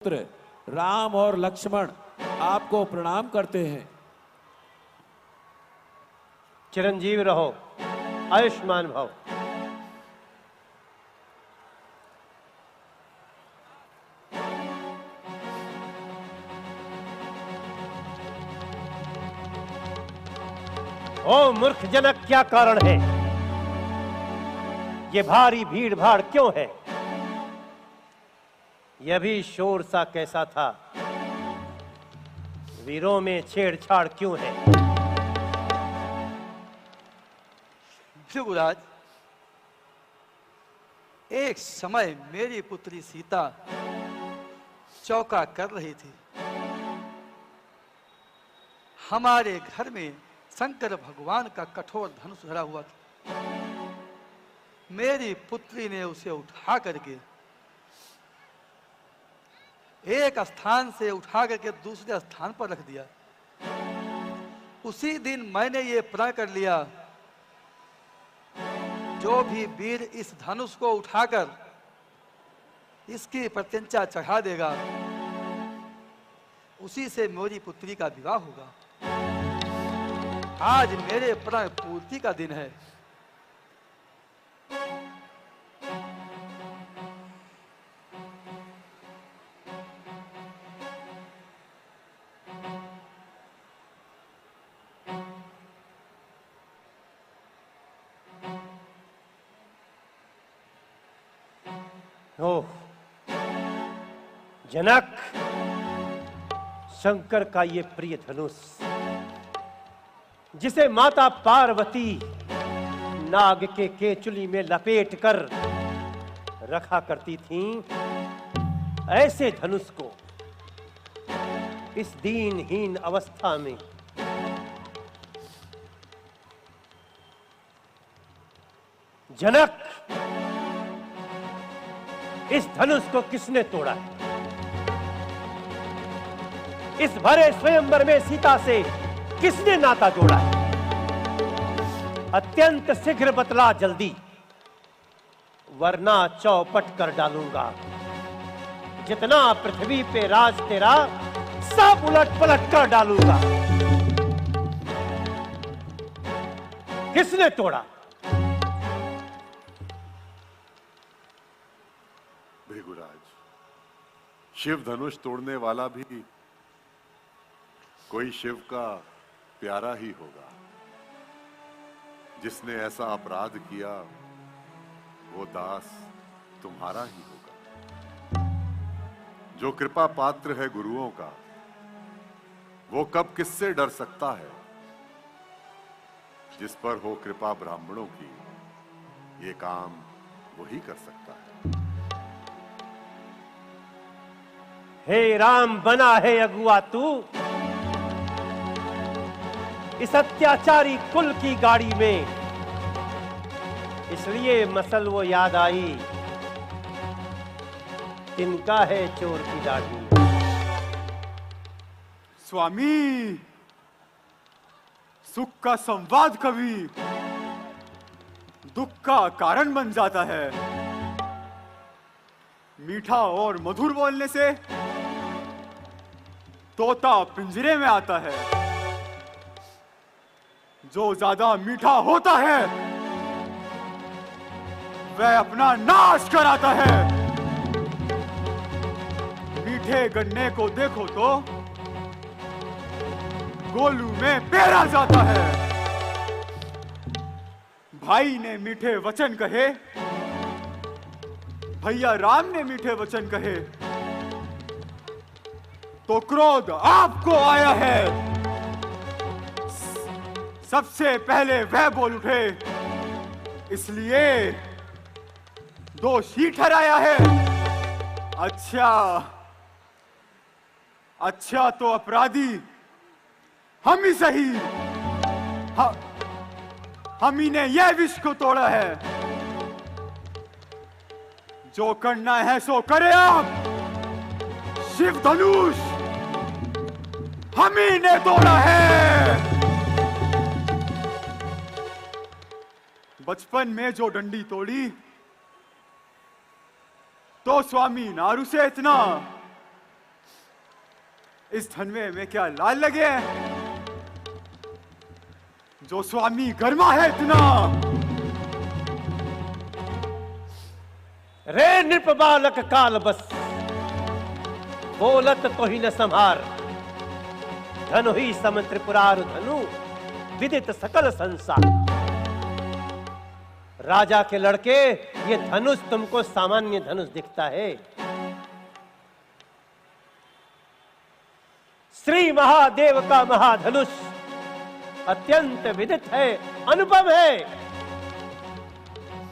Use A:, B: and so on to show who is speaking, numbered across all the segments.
A: पुत्र राम और लक्ष्मण आपको प्रणाम करते हैं।
B: चिरंजीव रहो, आयुष्मान भव। ओ मूर्ख जनक, क्या कारण है? ये भारी भीड़ भाड़ क्यों है? यह भी शोर सा कैसा था? वीरों में छेड़छाड़ क्यों है?
C: भृगुराज, एक समय मेरी पुत्री सीता चौका कर रही थी। हमारे घर में शंकर भगवान का कठोर धनुष धरा हुआ था। मेरी पुत्री ने उसे उठा करके एक स्थान से उठा करके दूसरे स्थान पर रख दिया। उसी दिन मैंने ये प्रण कर लिया, जो भी वीर इस धनुष को उठाकर इसकी प्रत्यंचा चढ़ा देगा, उसी से मेरी पुत्री का विवाह होगा। आज मेरे प्रण पूर्ति का दिन है।
B: ओह जनक, शंकर का ये प्रिय धनुष, जिसे माता पार्वती नाग के केचुली में लपेट कर रखा करती थीं, ऐसे धनुष को इस दीनहीन अवस्था में जनक, इस धनुष को किसने तोड़ा है? इस भरे स्वयंवर में सीता से किसने नाता जोड़ा है? अत्यंत शीघ्र बतला जल्दी, वरना चौपट कर डालूंगा। जितना पृथ्वी पे राज तेरा, सब उलट पलट कर डालूंगा। किसने तोड़ा?
D: भृगुराज, शिव धनुष तोड़ने वाला भी कोई शिव का प्यारा ही होगा। जिसने ऐसा अपराध किया, वो दास तुम्हारा ही होगा। जो कृपा पात्र है गुरुओं का, वो कब किससे डर सकता है? जिस पर हो कृपा ब्राह्मणों की, ये काम वही कर सकता है।
B: हे राम, बना है अगुआ तू इस अत्याचारी कुल की गाड़ी में, इसलिए मसल वो याद आई, तिनका है चोर की दाढ़ी।
E: स्वामी, सुख का संवाद कभी दुख का कारण बन जाता है। मीठा और मधुर बोलने से तोता पिंजरे में आता है। जो ज्यादा मीठा होता है, वह अपना नाश कराता है। मीठे गन्ने को देखो तो गोलू में पेरा जाता है। भाई ने मीठे वचन कहे, भैया राम ने मीठे वचन कहे, तो क्रोध आपको आया है। सबसे पहले वह बोल उठे, इसलिए दोषी ठहराया है। अच्छा तो अपराधी हम ही सही। हम ही ने यह विष को तोड़ा है। जो करना है सो करे आप। शिव धनुष हम ही ने तोड़ा है। बचपन में जो डंडी तोड़ी, तो स्वामी नारू से इतना इस धनवे में क्या लाल लगे हैं? जो स्वामी गर्मा है इतना।
B: रे नृप बालक काल बस, बोलत तो ही न संहार। धनु ही सम त्रिपुरार धनु, विदित सकल संसार। राजा के लड़के, ये धनुष तुमको सामान्य धनुष दिखता है। श्री महादेव का महाधनुष अत्यंत विदित है, अनुपम है।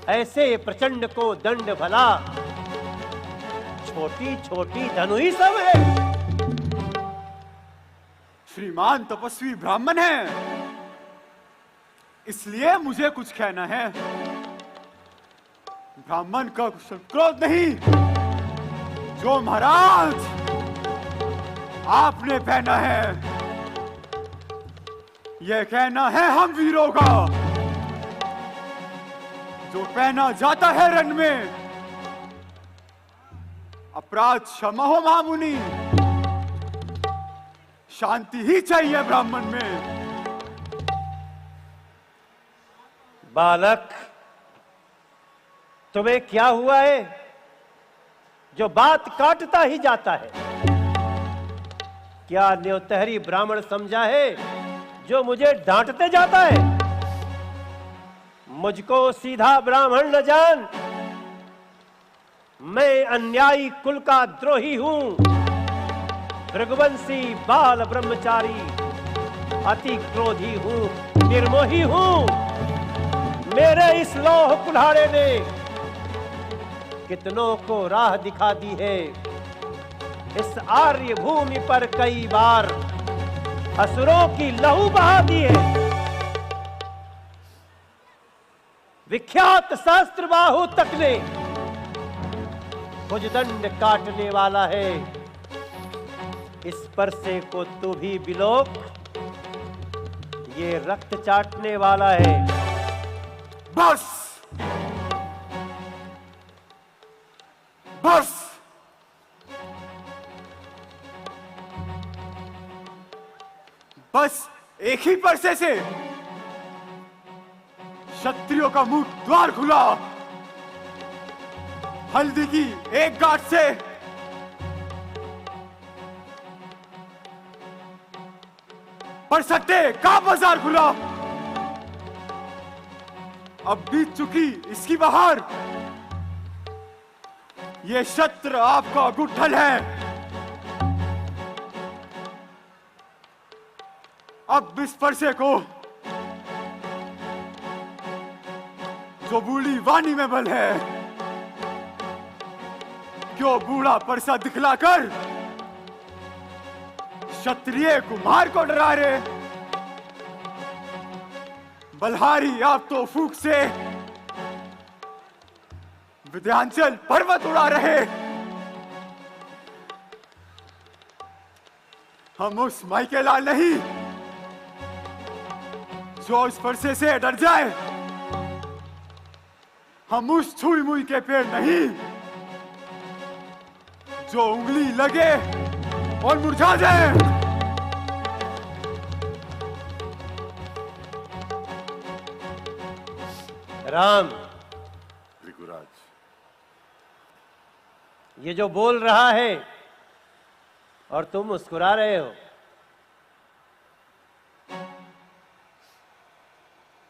B: ऐसे प्रचंड को दंड भला, छोटी छोटी धनु ही सब है।
E: श्रीमान तपस्वी ब्राह्मण है, इसलिए मुझे कुछ कहना है। ब्राह्मण का कुछ क्रोध नहीं। जो महाराज आपने पहना है, यह कहना है हम वीरों का। जो पहना जाता है रण में, अपराध क्षमा हो महामुनि। शांति ही चाहिए ब्राह्मण में।
B: बालक, तुम्हें क्या हुआ है जो बात काटता ही जाता है? क्या न्योतहरी ब्राह्मण समझा है जो मुझे डांटते जाता है? मुझको सीधा ब्राह्मण न जान। मैं अन्यायी कुल का द्रोही हूं, भृगवंशी बाल ब्रह्मचारी, अति क्रोधी हूं, निर्मोही हूं। मेरे इस लौह कुल्हाड़े ने कितनों को राह दिखा दी है। इस आर्य भूमि पर कई बार असुरों की लहू बहा दी है। विख्यात शास्त्र बाहु तक ने भुजदंड काटने वाला है। इस परसे को तू भी बिलोक, ये रक्त चाटने वाला है।
E: बस बस, बस एक ही परसे से क्षत्रियों का मुख द्वार खुला। हल्दी की एक गांठ से परसत्ते का बाजार खुला। अब बीत चुकी इसकी बहार। ये शस्त्र आपका गुठल है। अब इस परसे को जो बूढ़ी वाणी में बल है, क्यों बूढ़ा परसा दिखलाकर क्षत्रिय कुमार को डरा रहे? बलहारी आप तो फूक से विंध्याचल पर्वत उड़ा रहे। हम उस माइके लाल नहीं जो इस परसे से डर जाए। हम उस छुई मुई के पेड़ नहीं जो उंगली लगे और मुरझा जाए।
B: राम,
D: भृगुराज,
B: ये जो बोल रहा है और तुम मुस्कुरा रहे हो,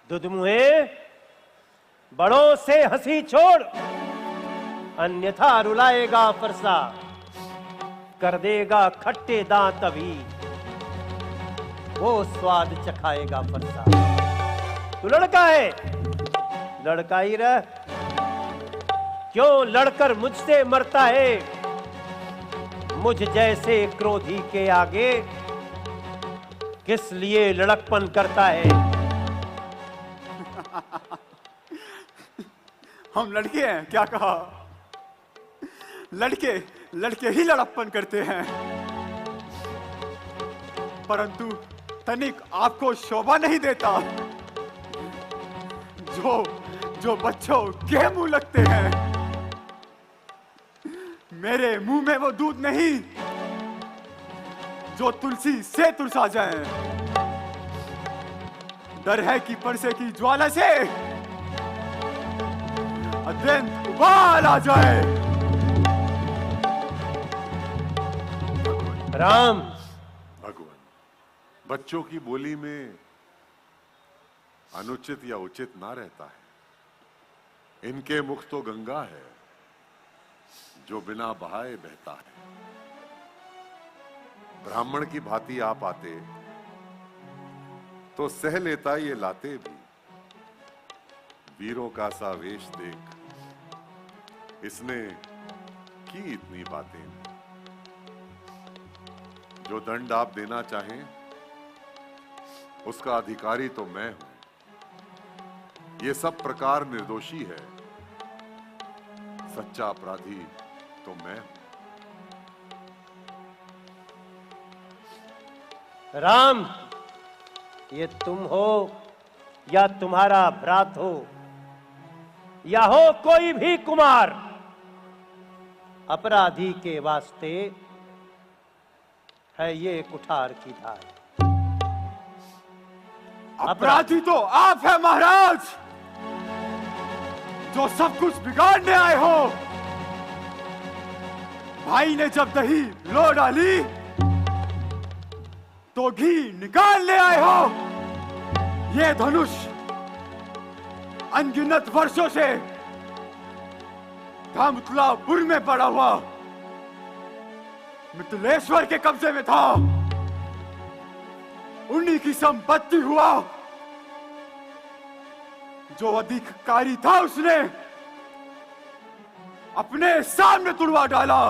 B: दुधमुहे, बड़ों से हंसी छोड़, अन्यथा रुलाएगा फरसा, कर देगा खट्टे दांत अभी, वो स्वाद चखाएगा फरसा। तू लड़का है, लड़का ही रह। क्यों लड़कर मुझसे मरता है? मुझ जैसे क्रोधी के आगे किस लिए लड़कपन करता है?
E: हम लड़के हैं, क्या कहा? लड़के लड़के ही लड़प्पन करते हैं, परंतु तनिक आपको शोभा नहीं देता। जो बच्चों के मुंह लगते हैं, मेरे मुंह में वो दूध नहीं जो तुलसी से तुलसा जाए। डर है कि परसे की ज्वाला से अत्यंत उबाल आ जाए।
B: राम,
D: भगवान, बच्चों की बोली में अनुचित या उचित ना रहता है। इनके मुख तो गंगा है जो बिना बहाए बहता है। ब्राह्मण की भांति आप आते तो सह लेता ये लाते भी। वीरों का सा वेश देख इसने की इतनी बातें। जो दंड आप देना चाहें उसका अधिकारी तो मैं हूं। ये सब प्रकार निर्दोषी है, सच्चा अपराधी तो मैं हूं।
B: राम, ये तुम हो या तुम्हारा भ्रात हो या हो कोई भी कुमार, अपराधी के वास्ते है ये कुठार की धार।
E: अपराधी तो आप है महाराज, जो सब कुछ बिगाड़ने आए हो। भाई ने जब दही लो डाली तो घी निकाल ले आए हो। ये धनुष अनगिनत वर्षों से धामतुलापुर में पड़ा हुआ मिथिलेश्वर के कब्जे में था। उन्हीं की संपत्ति हुआ। जो अधिकारी था उसने अपने सामने तुड़वा डाला।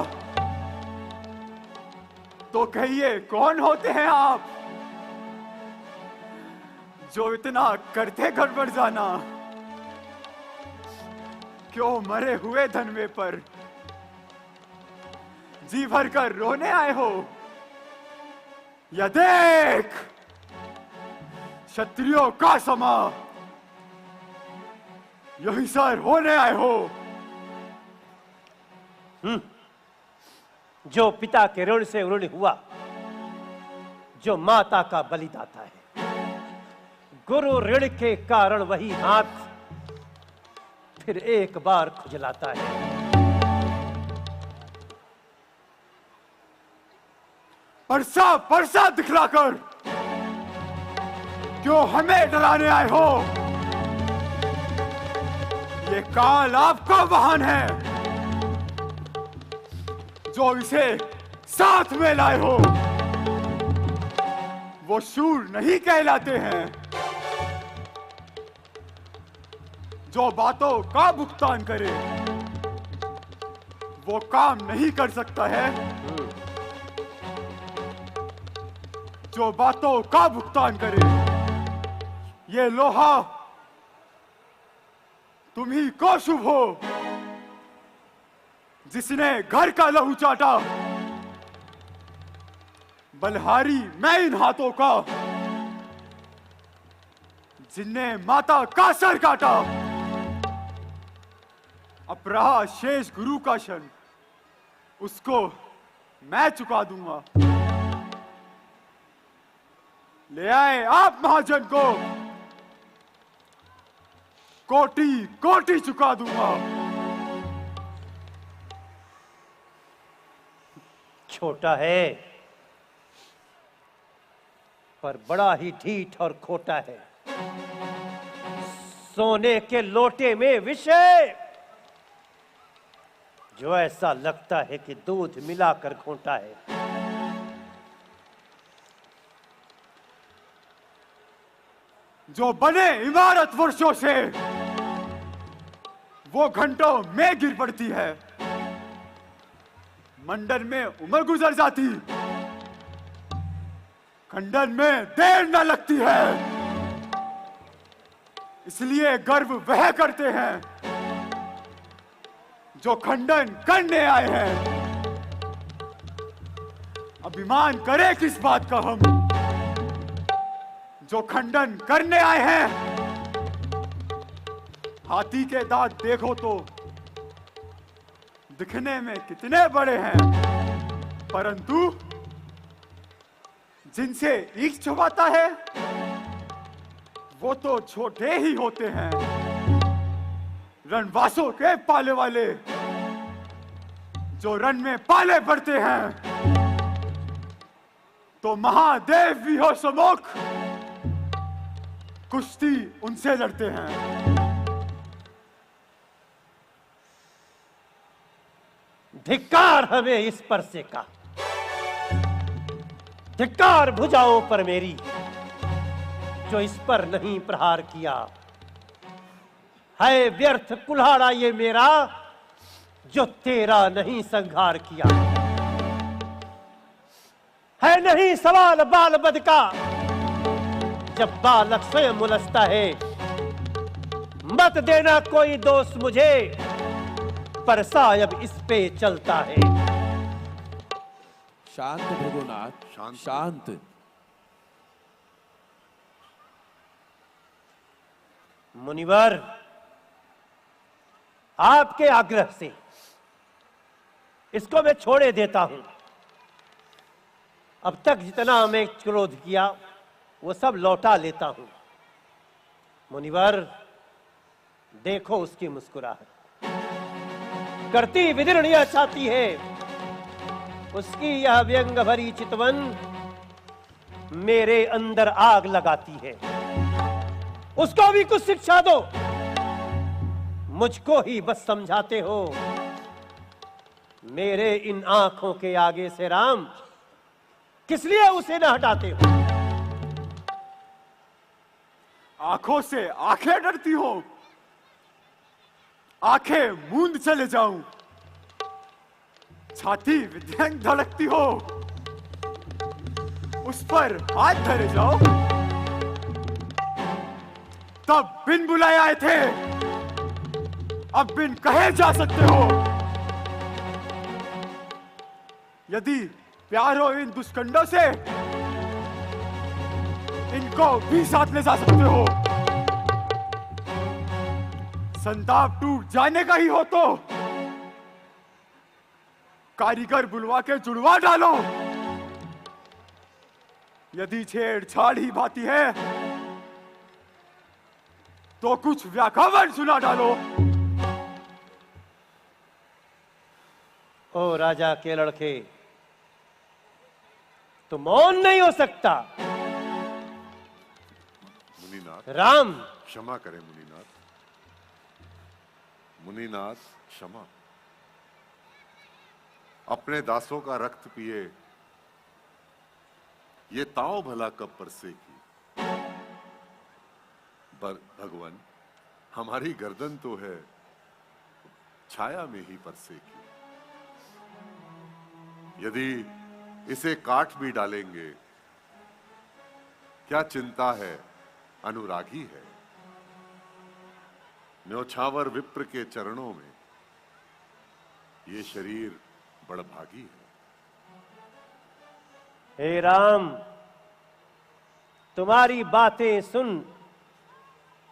E: तो कहिए कौन होते हैं आप जो इतना करते गड़बड़ जाना? क्यों मरे हुए धनवे पर जी भर कर रोने आए हो? या देख क्षत्रियों का समा यही सर होने आए हो।
B: जो पिता के ऋण से ऋण हुआ, जो माता का बलिदाता है, गुरु ऋण के कारण वही हाथ फिर एक बार खुजलाता है।
E: परसा परसा दिखलाकर क्यों हमें डराने आए हो? ये काल आपका वाहन है जो इसे साथ में लाए हो। वो शूर नहीं कहलाते हैं जो बातों का भुगतान करे। वो काम नहीं कर सकता है जो बातों का भुगतान करे। ये लोहा तुम ही को शुभ हो जिसने घर का लहू चाटा। बलहारी मैं इन हाथों का जिनने माता का सर काटा। अपराह शेष गुरु का क्षण उसको मैं चुका दूंगा। ले आए आप महाजन को, कोटि कोटि चुका दूंगा।
B: छोटा है पर बड़ा ही ढीठ और खोटा है। सोने के लोटे में विष है जो ऐसा लगता है कि दूध मिलाकर घोंटा है।
E: जो बने इमारत वर्षों से वो घंटों में गिर पड़ती है। मंडन में उम्र गुजर जाती, खंडन में देर न लगती है। इसलिए गर्व वह करते हैं जो खंडन करने आए हैं। अभिमान करे किस बात का हम जो खंडन करने आए हैं। हाथी के दांत देखो तो दिखने में कितने बड़े हैं, परंतु जिनसे ईख चबाता है वो तो छोटे ही होते हैं। रणवासों के पाले वाले जो रण में पाले पड़ते हैं तो महादेव भी हो सम्मुख, कुश्ती उनसे लड़ते हैं।
B: धिक्कार हमें इस परसे का, धिक्कार भुजाओं पर मेरी जो इस पर नहीं प्रहार किया। है व्यर्थ कुल्हाड़ा ये मेरा जो तेरा नहीं संहार किया। है नहीं सवाल बाल बद का जब बालक स्वयं उलझता है। मत देना कोई दोष मुझे पर सायब इस पे चलता है।
A: शांत भृगुनाथ,
D: शांत।
A: शांत।
B: मुनिवर, आपके आग्रह से इसको मैं छोड़े देता हूं। अब तक जितना मैं क्रोध किया वो सब लौटा लेता हूं। मुनिवर, देखो उसकी मुस्कुराहट, करती विदीर्ण यह चाहती है। उसकी यह व्यंग भरी चितवन मेरे अंदर आग लगाती है। उसको भी कुछ शिक्षा दो। मुझको ही बस समझाते हो। मेरे इन आंखों के आगे से राम किस लिए उसे न हटाते हो?
E: आंखों से आंखें डरती हो? आंखें मूंद चले जाऊं? छाती विध्यंग धड़कती हो? उस पर हाथ धरे जाओ? तब बिन बुलाए आए थे, अब बिन कहे जा सकते हो। यदि प्यार हो इन दुष्कंडों से, इनको भी साथ ले जा सकते हो। संताप टूट जाने का ही हो तो कारीगर बुलवा के जुड़वा डालो। यदि छेड़छाड़ ही भाती है तो कुछ व्याकरण सुना डालो।
B: ओ राजा के लड़के, तो मौन नहीं हो सकता।
D: मुनिनाथ,
B: राम,
D: क्षमा करें मुनिनाथ। मुनिनाथ, क्षमा। अपने दासों का रक्त पिए ये ताव भला कब परसेगी। भगवान, हमारी गर्दन तो है छाया में ही परसेगी। यदि इसे काट भी डालेंगे, क्या चिंता है, अनुरागी है। न्योछावर विप्र के चरणों में ये शरीर बड़भागी है।
B: हे राम, तुम्हारी बातें सुन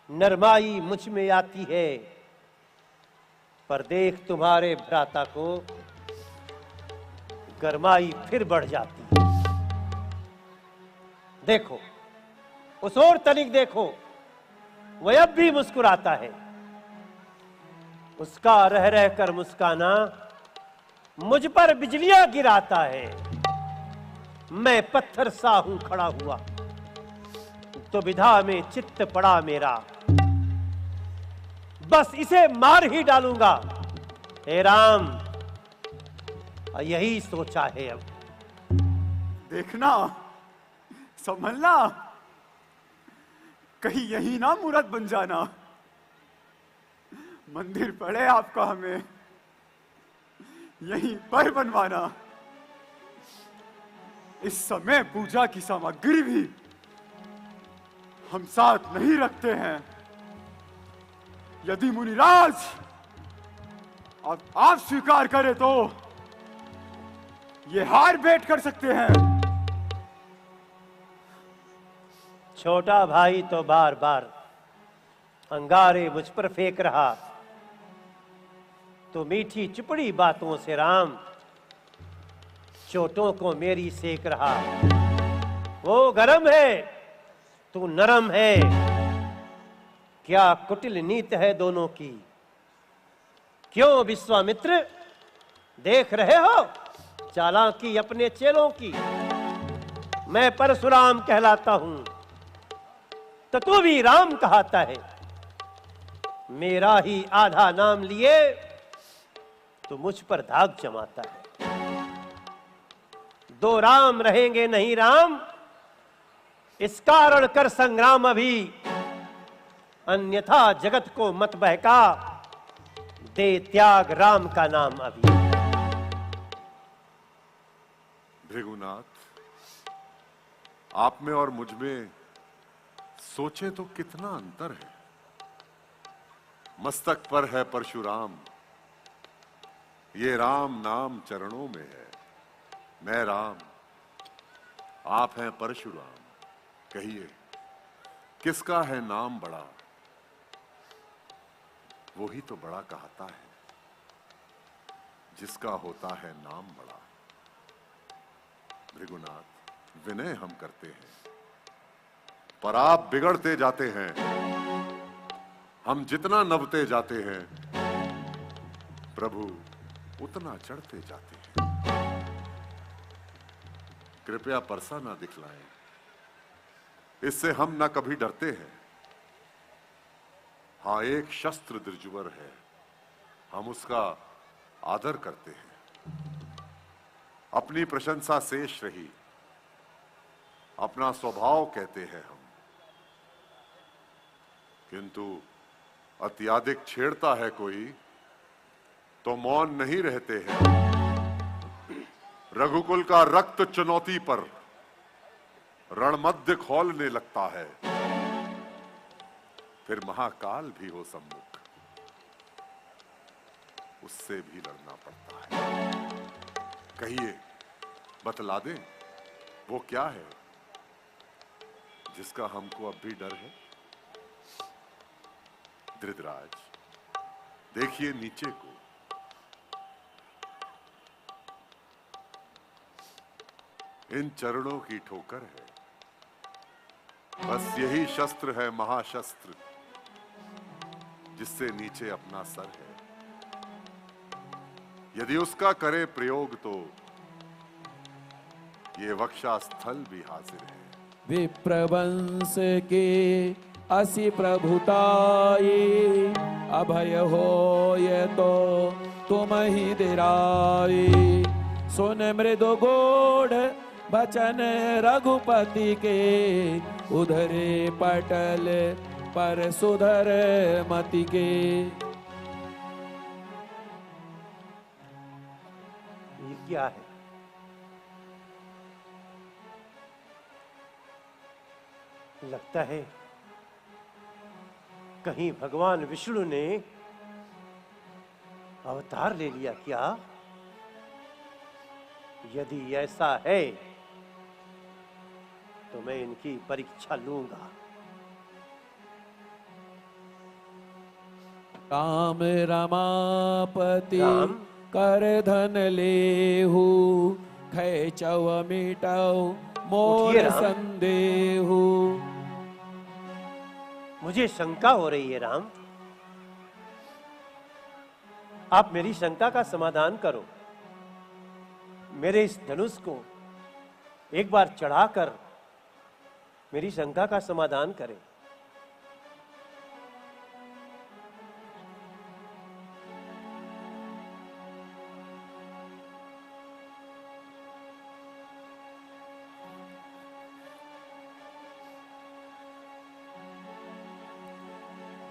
B: नरमाई मुझ में आती है, पर देख तुम्हारे भ्राता को गरमाई फिर बढ़ जाती है। देखो, उस ओर तनिक देखो, वह अब भी मुस्कुराता है। उसका रह रह कर मुस्काना मुझ पर बिजलियां गिराता है। मैं पत्थर सा हूं खड़ा हुआ, तो विधा में चित्त पड़ा मेरा। बस इसे मार ही डालूंगा। हे राम, यही सोचा है अब।
E: देखना, संभलना, कहीं यही ना मूर्त बन जाना। मंदिर पड़े आपका हमें यहीं पर बनवाना। इस समय पूजा की सामग्री भी हम साथ नहीं रखते हैं। यदि मुनिराज अब आप स्वीकार करें तो ये हार भेंट कर सकते हैं।
B: छोटा भाई तो बार बार अंगारे मुझ पर फेंक रहा, तो मीठी चुपड़ी बातों से राम चोटों को मेरी सेक रहा। वो गरम है, तू नरम है। क्या कुटिल नीत है दोनों की। क्यों विश्वामित्र, देख रहे हो चालाकी अपने चेलों की। मैं परशुराम कहलाता हूं तो तू भी राम कहता है। मेरा ही आधा नाम लिए तो मुझ पर दाग जमाता है। दो राम रहेंगे नहीं राम, इस कारण कर संग्राम अभी। अन्यथा जगत को मत बहका, दे त्याग राम का नाम अभी।
D: भृगुनाथ, आप में और मुझ में सोचे तो कितना अंतर है। मस्तक पर है परशुराम, ये राम नाम चरणों में है। मैं राम, आप हैं परशुराम। कहिए किसका है नाम बड़ा, वही तो बड़ा कहता है जिसका होता है नाम बड़ा। भृगुनाथ, विनय हम करते हैं पर आप बिगड़ते जाते हैं। हम जितना नवते जाते हैं प्रभु उतना चढ़ते जाते हैं। कृपया परसा ना दिखलाएं, इससे हम ना कभी डरते हैं। हाँ, एक शस्त्र द्विजुवर है, हम उसका आदर करते हैं। अपनी प्रशंसा शेष रही, अपना स्वभाव कहते हैं हम। किंतु अत्यधिक छेड़ता है कोई तो मौन नहीं रहते हैं। रघुकुल का रक्त चुनौती पर रणमध्य खौलने लगता है। फिर महाकाल भी हो सम्मुख, उससे भी लड़ना पड़ता है। कहिए, बतला दें वो क्या है जिसका हमको अब भी डर है। धृतराज, देखिए नीचे को। इन चरणों की ठोकर है, बस यही शस्त्र है महाशस्त्र जिससे नीचे अपना सर है। यदि उसका करे प्रयोग तो ये वक्षास्थल भी हाजिर है।
A: विप्रवंश के असि प्रभुताई, अभय हो ये तो तुम ही दिराई। सुन मृदु गोढ़ बचन रघुपति के, उधरे पटल पर सुधर मति के।
B: ये क्या है? लगता है कहीं भगवान विष्णु ने अवतार ले लिया क्या? यदि ऐसा है तो मैं इनकी परीक्षा लूंगा।
A: राम रमापति
B: राम?
A: कर धन लेहु, खैचव मिटौ मोर
B: उठिए राम।
A: संदेहु।
B: मुझे शंका हो रही है राम, आप मेरी शंका का समाधान करो। मेरे इस धनुष को एक बार चढ़ाकर मेरी शंका का समाधान करें।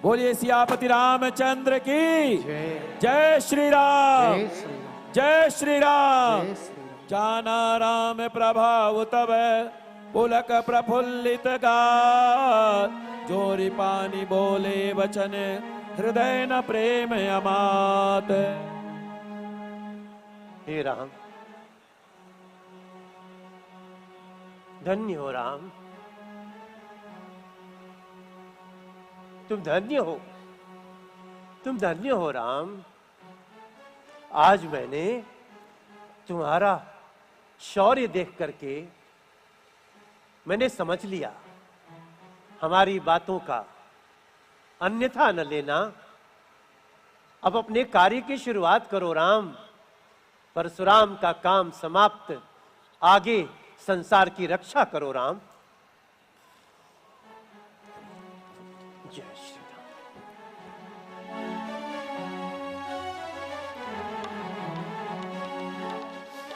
A: बोलिए सियापति रामचंद्र की जय श्री राम, जय श्री राम। जाना राम प्रभाव तब पुलक प्रफुल्लित गात, जोरी पानी बोले वचन हृदय न प्रेम अमात।
B: हे राम, धन्य हो राम, तुम धन्य हो, तुम धन्य हो राम। आज मैंने तुम्हारा शौर्य देख करके मैंने समझ लिया, हमारी बातों का अन्यथा न लेना। अब अपने कार्य की शुरुआत करो राम। परशुराम का काम समाप्त, आगे संसार की रक्षा करो राम। जय श्री राम।